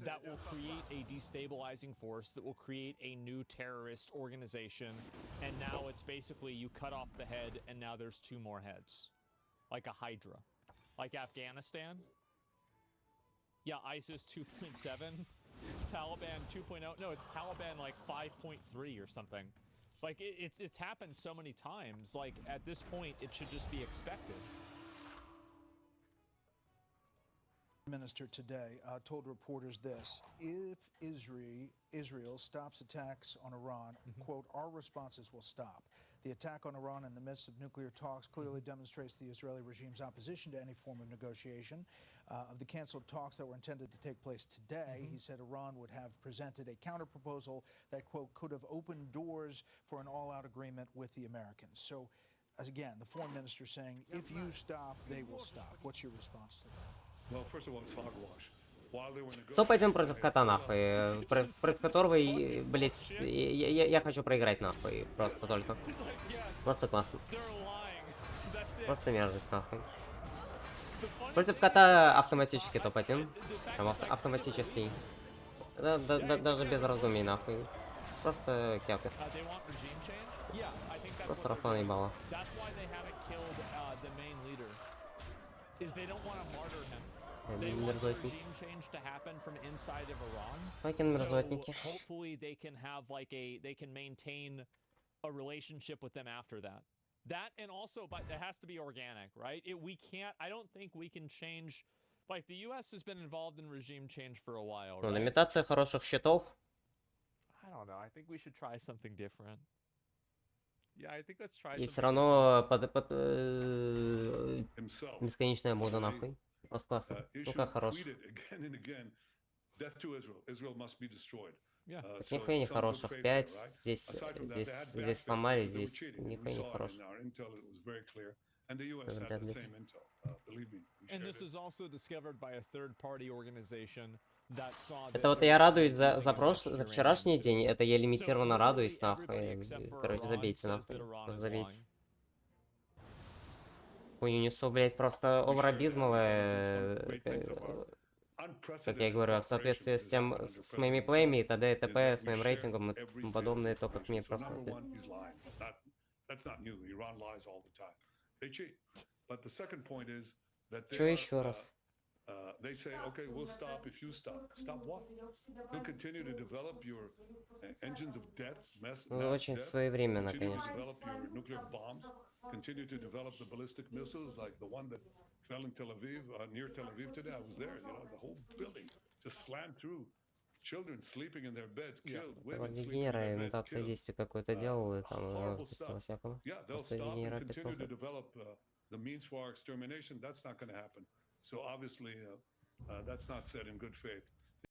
that will create a destabilizing force, that will create a new terrorist organization, and now it's basically you cut off the head, and now there's two more heads. Like a Hydra. Like Afghanistan. Yeah, ISIS 2.7. Taliban 2.0. No, it's Taliban like 5.3 or something. Like, it's happened so many times. Like, at this point, it should just be expected. Minister today told reporters this: if Israel stops attacks on Iran, quote, our responses will stop. The attack on Iran in the midst of nuclear talks clearly demonstrates the Israeli regime's opposition to any form of negotiation. Of the canceled talks that were intended to take place today, he said Iran would have presented a counterproposal that, quote, could have opened doors for an all-out agreement with the Americans. So, again, the foreign minister saying, if you stop, they will stop. What's your response to that? Well, first of all, it's hogwash. While they were Кто пойдем против кота, нахуй? Против которого, блять, я хочу проиграть, нахуй. Просто только. Просто классно. Просто мерзость, нахуй. Против кота автоматически топ-1. Там автоматический. Даже без раздумий, нахуй. Просто кяпы. Просто Рафаам ебало. Мерзотники. Fucking мерзотники. Hopefully they can have like they can maintain a relationship with them after that. That, and also, but it has to be organic, right? We can't, I don't think we can change, like the US has been involved in regime change for a while, right? Ну, имитация хороших счетов. I don't know, I think we should try something different. Yeah, I think let's try И something все равно бесконечная мода, нахуй. Просто классно. Только хорош. Так нихуя не хороших. 5, здесь сломали, здесь нихуя не хорош. Это вот я радуюсь за вчерашний день, это я лимитированно радуюсь, нахуй. Короче, забейте, нахуй. Забейте. Хуйню несу, блять, просто Overabysmal, как я говорю, в соответствии с тем, с моими плеями и т.д. и т.п., с моим рейтингом и тому подобное, то, как мне просто... Чё еще раз? They say, okay, we'll stop if you stop. Stop what? You'll continue to develop your engines of death, mass Очень death, своевременно, continue конечно. to develop your nuclear bombs, continue to develop the ballistic missiles like the one that fell in Tel Aviv, near Tel Aviv today. I was there, you know, the whole building just slammed through. Children sleeping in their beds, killed. Women sleeping in their beds, Имитация действий какой-то делал, и там запустил всякого. Yeah, they'll stop and continue to develop the means for our extermination. That's not going to happen. So obviously, that's not said in good faith.